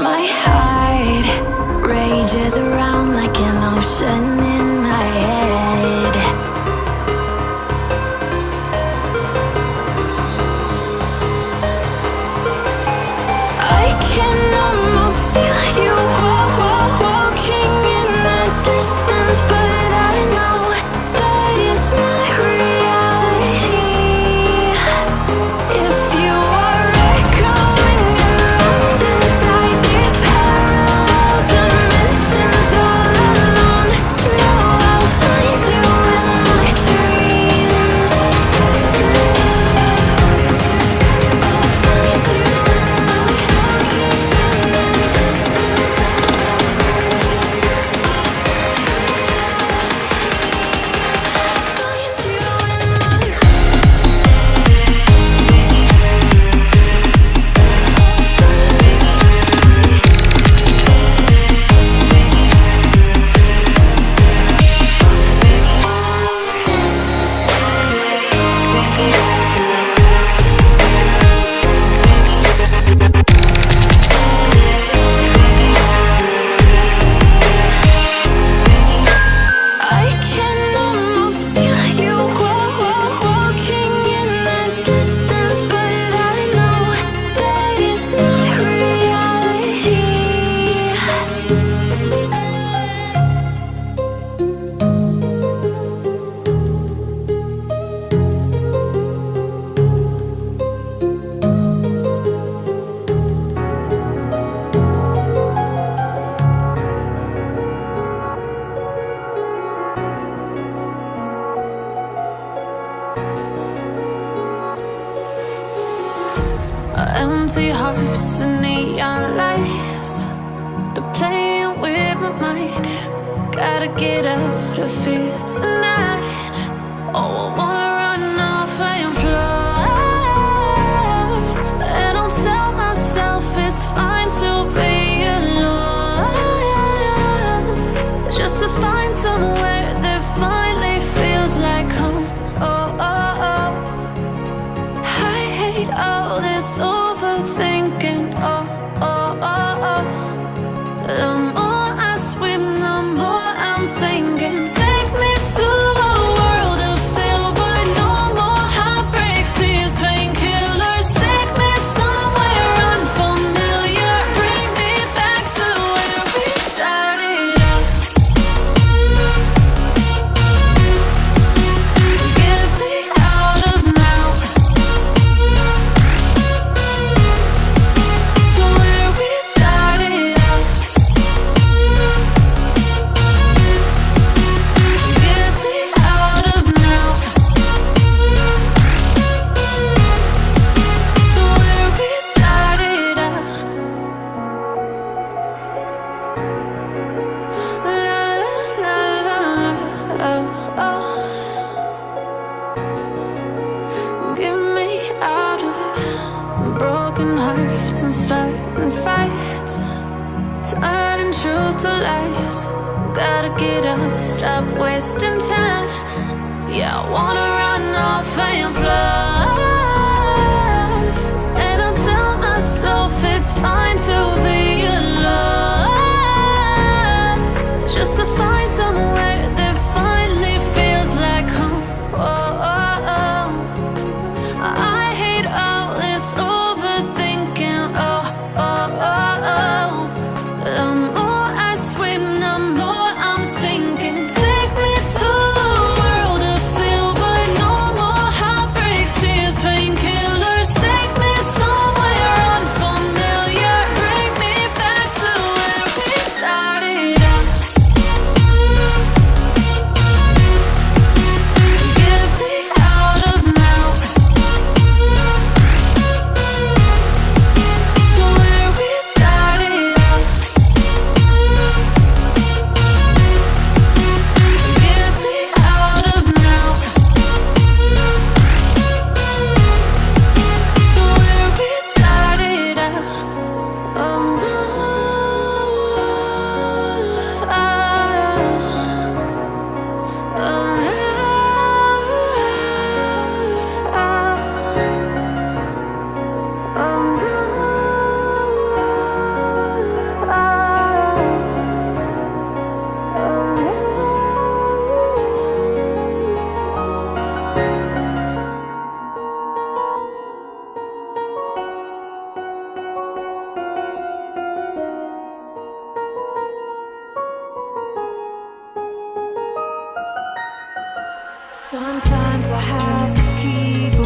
My heart rages around like an ocean in my head. I can almost feel you walking in the distance, but I know that it's not reality. If you are echoing around inside these parallel dimensions all alone, know I'll find you in my dreams. I can almost feel you walking in the distance, but I know that it's not reality. Empty hearts and neon lights, they're playing with my mind. Gotta get out of here tonight. Oh, I wanna run off and fly. And I'll tell myself it's fine to be alone, just to find somewhere that finally feels like home. Oh, oh, oh. I hate all this overthinking. Oh, oh, oh, oh. The more I swim, the more I'm sinking. Take me to a world of silver. No more heartbreaks, tears, painkillers. Take me somewhere unfamiliar. Bring me back to where we started out. Get me out of now. To where we started out. Get me out of now. To where we started out. La la la la la. Oh, oh. Get me out of broken hearts and starting fights, turning truth to lies. Gotta get up, stop wasting time. Yeah, I wanna run off and fly. And I tell myself it's fine to be alone, just to find somewhere that finally feels like home. Oh, oh, oh. I hate all this overthinking. Oh, oh, oh, oh. The more I swim, the more I'm sinking. Take me to a world of silver. No more heartbreaks, tears, painkillers. Take me somewhere unfamiliar. Sometimes I have to keep